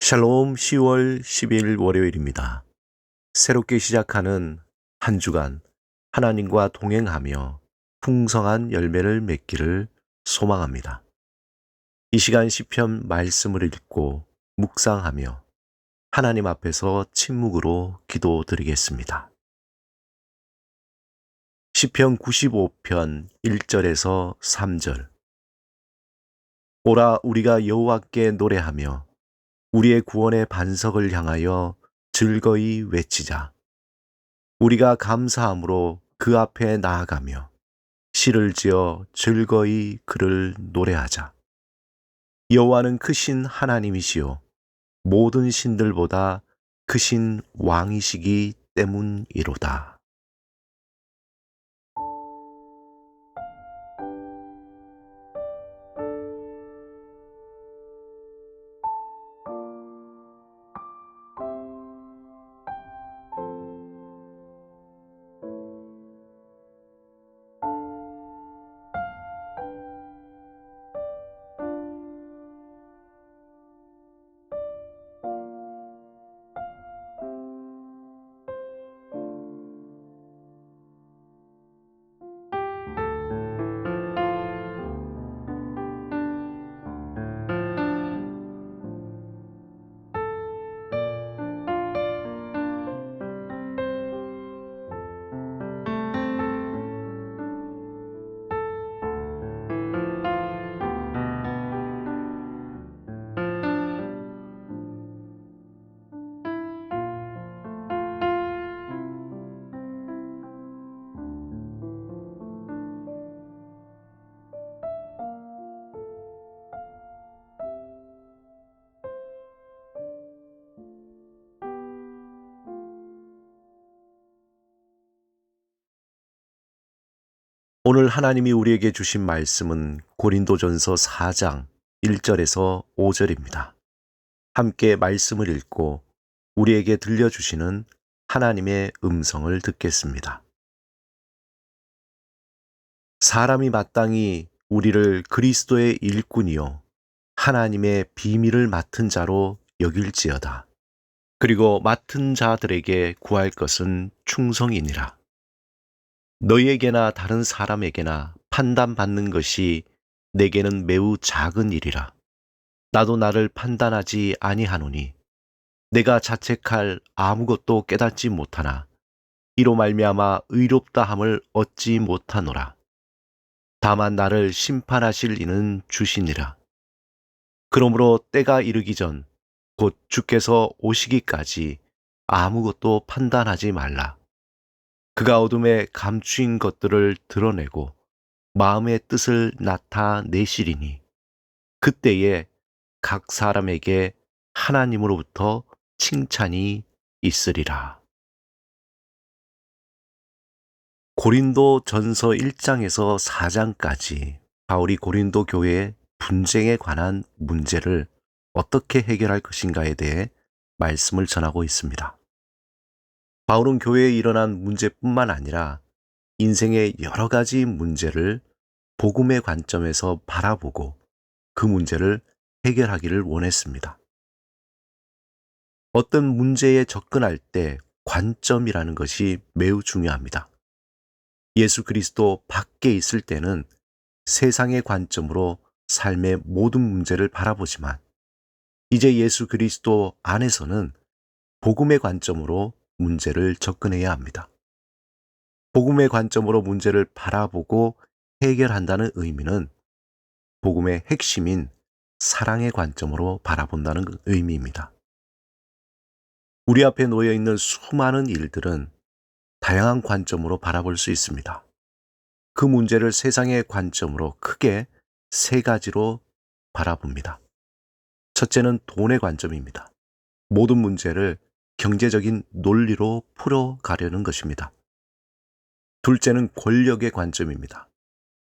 샬롬 10월 10일 월요일입니다. 새롭게 시작하는 한 주간 하나님과 동행하며 풍성한 열매를 맺기를 소망합니다. 이 시간 시편 말씀을 읽고 묵상하며 하나님 앞에서 침묵으로 기도드리겠습니다. 시편 95편 1절에서 3절. 오라 우리가 여호와께 노래하며 우리의 구원의 반석을 향하여 즐거이 외치자. 우리가 감사함으로 그 앞에 나아가며 시를 지어 즐거이 그를 노래하자. 여호와는 크신 하나님이시요 모든 신들보다 크신 왕이시기 때문이로다. 오늘 하나님이 우리에게 주신 말씀은 고린도전서 4장 1절에서 5절입니다. 함께 말씀을 읽고 우리에게 들려주시는 하나님의 음성을 듣겠습니다. 사람이 마땅히 우리를 그리스도의 일꾼이요 하나님의 비밀을 맡은 자로 여길지어다. 그리고 맡은 자들에게 구할 것은 충성이니라. 너희에게나 다른 사람에게나 판단받는 것이 내게는 매우 작은 일이라. 나도 나를 판단하지 아니하노니 내가 자책할 아무것도 깨닫지 못하나 이로 말미암아 의롭다함을 얻지 못하노라. 다만 나를 심판하실 이는 주시니라. 그러므로 때가 이르기 전 곧 주께서 오시기까지 아무것도 판단하지 말라. 그가 어둠에 감추인 것들을 드러내고 마음의 뜻을 나타내시리니 그때에 각 사람에게 하나님으로부터 칭찬이 있으리라. 고린도 전서 1장에서 4장까지 바울이 고린도 교회의 분쟁에 관한 문제를 어떻게 해결할 것인가에 대해 말씀을 전하고 있습니다. 바울은 교회에 일어난 문제뿐만 아니라 인생의 여러 가지 문제를 복음의 관점에서 바라보고 그 문제를 해결하기를 원했습니다. 어떤 문제에 접근할 때 관점이라는 것이 매우 중요합니다. 예수 그리스도 밖에 있을 때는 세상의 관점으로 삶의 모든 문제를 바라보지만 이제 예수 그리스도 안에서는 복음의 관점으로 문제를 접근해야 합니다. 복음의 관점으로 문제를 바라보고 해결한다는 의미는 복음의 핵심인 사랑의 관점으로 바라본다는 의미입니다. 우리 앞에 놓여 있는 수많은 일들은 다양한 관점으로 바라볼 수 있습니다. 그 문제를 세상의 관점으로 크게 세 가지로 바라봅니다. 첫째는 돈의 관점입니다. 모든 문제를 경제적인 논리로 풀어가려는 것입니다. 둘째는 권력의 관점입니다.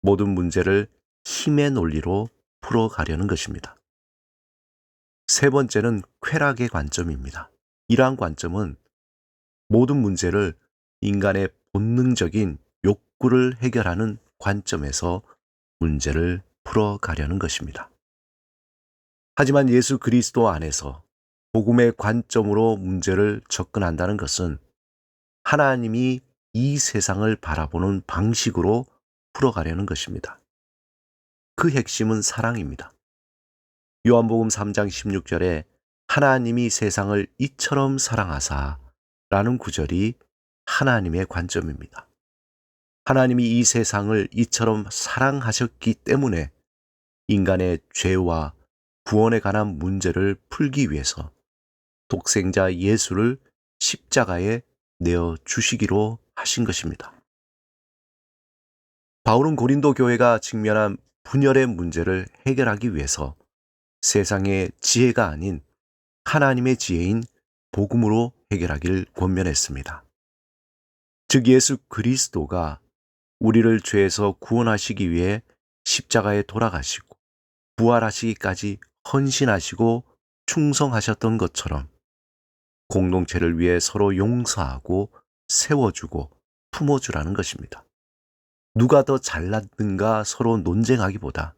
모든 문제를 힘의 논리로 풀어가려는 것입니다. 세 번째는 쾌락의 관점입니다. 이러한 관점은 모든 문제를 인간의 본능적인 욕구를 해결하는 관점에서 문제를 풀어가려는 것입니다. 하지만 예수 그리스도 안에서 복음의 관점으로 문제를 접근한다는 것은 하나님이 이 세상을 바라보는 방식으로 풀어가려는 것입니다. 그 핵심은 사랑입니다. 요한복음 3장 16절에 하나님이 세상을 이처럼 사랑하사 라는 구절이 하나님의 관점입니다. 하나님이 이 세상을 이처럼 사랑하셨기 때문에 인간의 죄와 구원에 관한 문제를 풀기 위해서 독생자 예수를 십자가에 내어 주시기로 하신 것입니다. 바울은 고린도 교회가 직면한 분열의 문제를 해결하기 위해서 세상의 지혜가 아닌 하나님의 지혜인 복음으로 해결하길 권면했습니다. 즉 예수 그리스도가 우리를 죄에서 구원하시기 위해 십자가에 돌아가시고 부활하시기까지 헌신하시고 충성하셨던 것처럼 공동체를 위해 서로 용서하고 세워주고 품어주라는 것입니다. 누가 더 잘났는가 서로 논쟁하기보다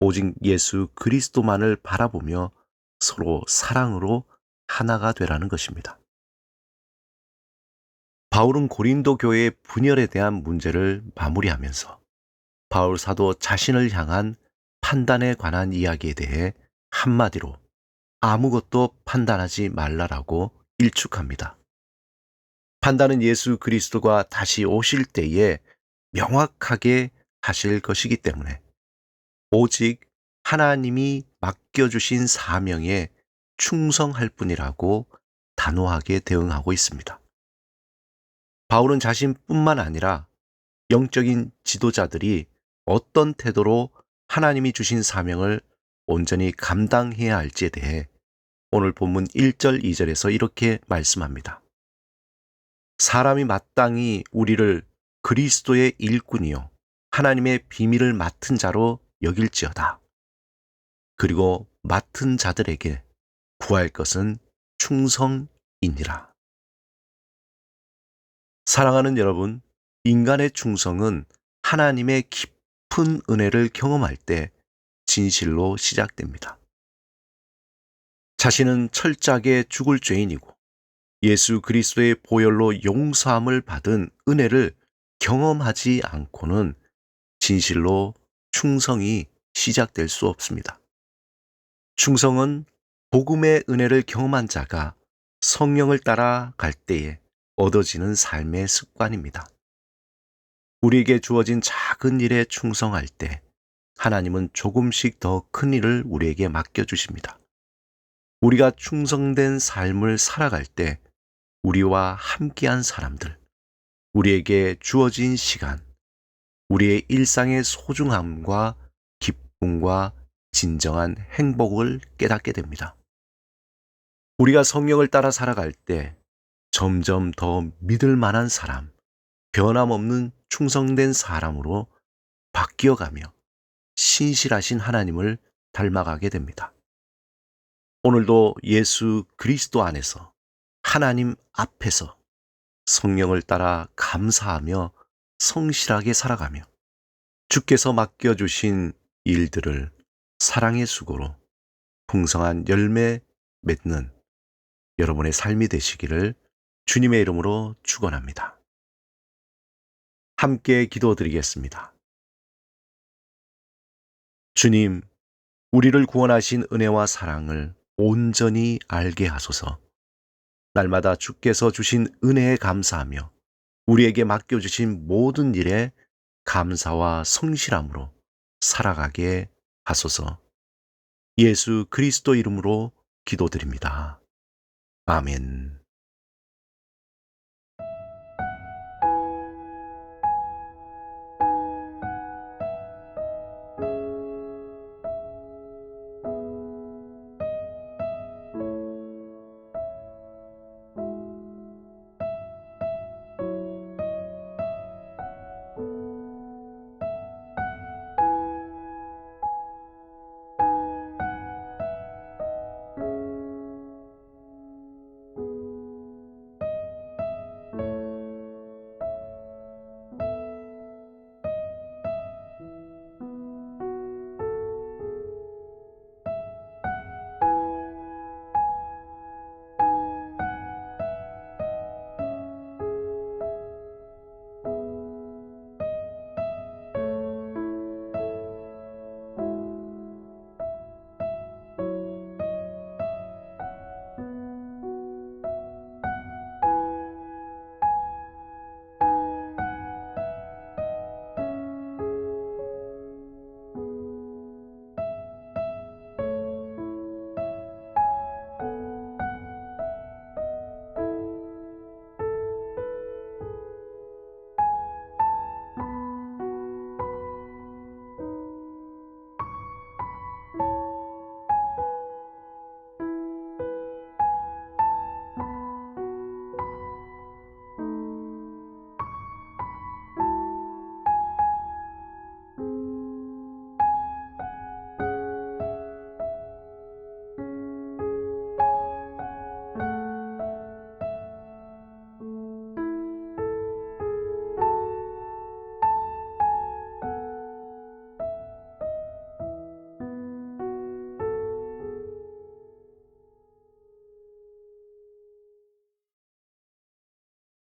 오직 예수 그리스도만을 바라보며 서로 사랑으로 하나가 되라는 것입니다. 바울은 고린도 교회의 분열에 대한 문제를 마무리하면서 바울 사도 자신을 향한 판단에 관한 이야기에 대해 한마디로 아무것도 판단하지 말라라고 일축합니다. 판단은 예수 그리스도가 다시 오실 때에 명확하게 하실 것이기 때문에 오직 하나님이 맡겨주신 사명에 충성할 뿐이라고 단호하게 대응하고 있습니다. 바울은 자신뿐만 아니라 영적인 지도자들이 어떤 태도로 하나님이 주신 사명을 온전히 감당해야 할지에 대해 오늘 본문 1절 2절에서 이렇게 말씀합니다. 사람이 마땅히 우리를 그리스도의 일꾼이요 하나님의 비밀을 맡은 자로 여길지어다. 그리고 맡은 자들에게 구할 것은 충성이니라. 사랑하는 여러분, 인간의 충성은 하나님의 깊은 은혜를 경험할 때 진실로 시작됩니다. 자신은 철저하게 죽을 죄인이고 예수 그리스도의 보혈로 용서함을 받은 은혜를 경험하지 않고는 진실로 충성이 시작될 수 없습니다. 충성은 복음의 은혜를 경험한 자가 성령을 따라 갈 때에 얻어지는 삶의 습관입니다. 우리에게 주어진 작은 일에 충성할 때 하나님은 조금씩 더 큰 일을 우리에게 맡겨주십니다. 우리가 충성된 삶을 살아갈 때 우리와 함께한 사람들, 우리에게 주어진 시간, 우리의 일상의 소중함과 기쁨과 진정한 행복을 깨닫게 됩니다. 우리가 성령을 따라 살아갈 때 점점 더 믿을 만한 사람, 변함없는 충성된 사람으로 바뀌어가며 신실하신 하나님을 닮아가게 됩니다. 오늘도 예수 그리스도 안에서 하나님 앞에서 성령을 따라 감사하며 성실하게 살아가며 주께서 맡겨주신 일들을 사랑의 수고로 풍성한 열매 맺는 여러분의 삶이 되시기를 주님의 이름으로 축원합니다. 함께 기도드리겠습니다. 주님, 우리를 구원하신 은혜와 사랑을 온전히 알게 하소서. 날마다 주께서 주신 은혜에 감사하며 우리에게 맡겨주신 모든 일에 감사와 성실함으로 살아가게 하소서. 예수 그리스도 이름으로 기도드립니다. 아멘.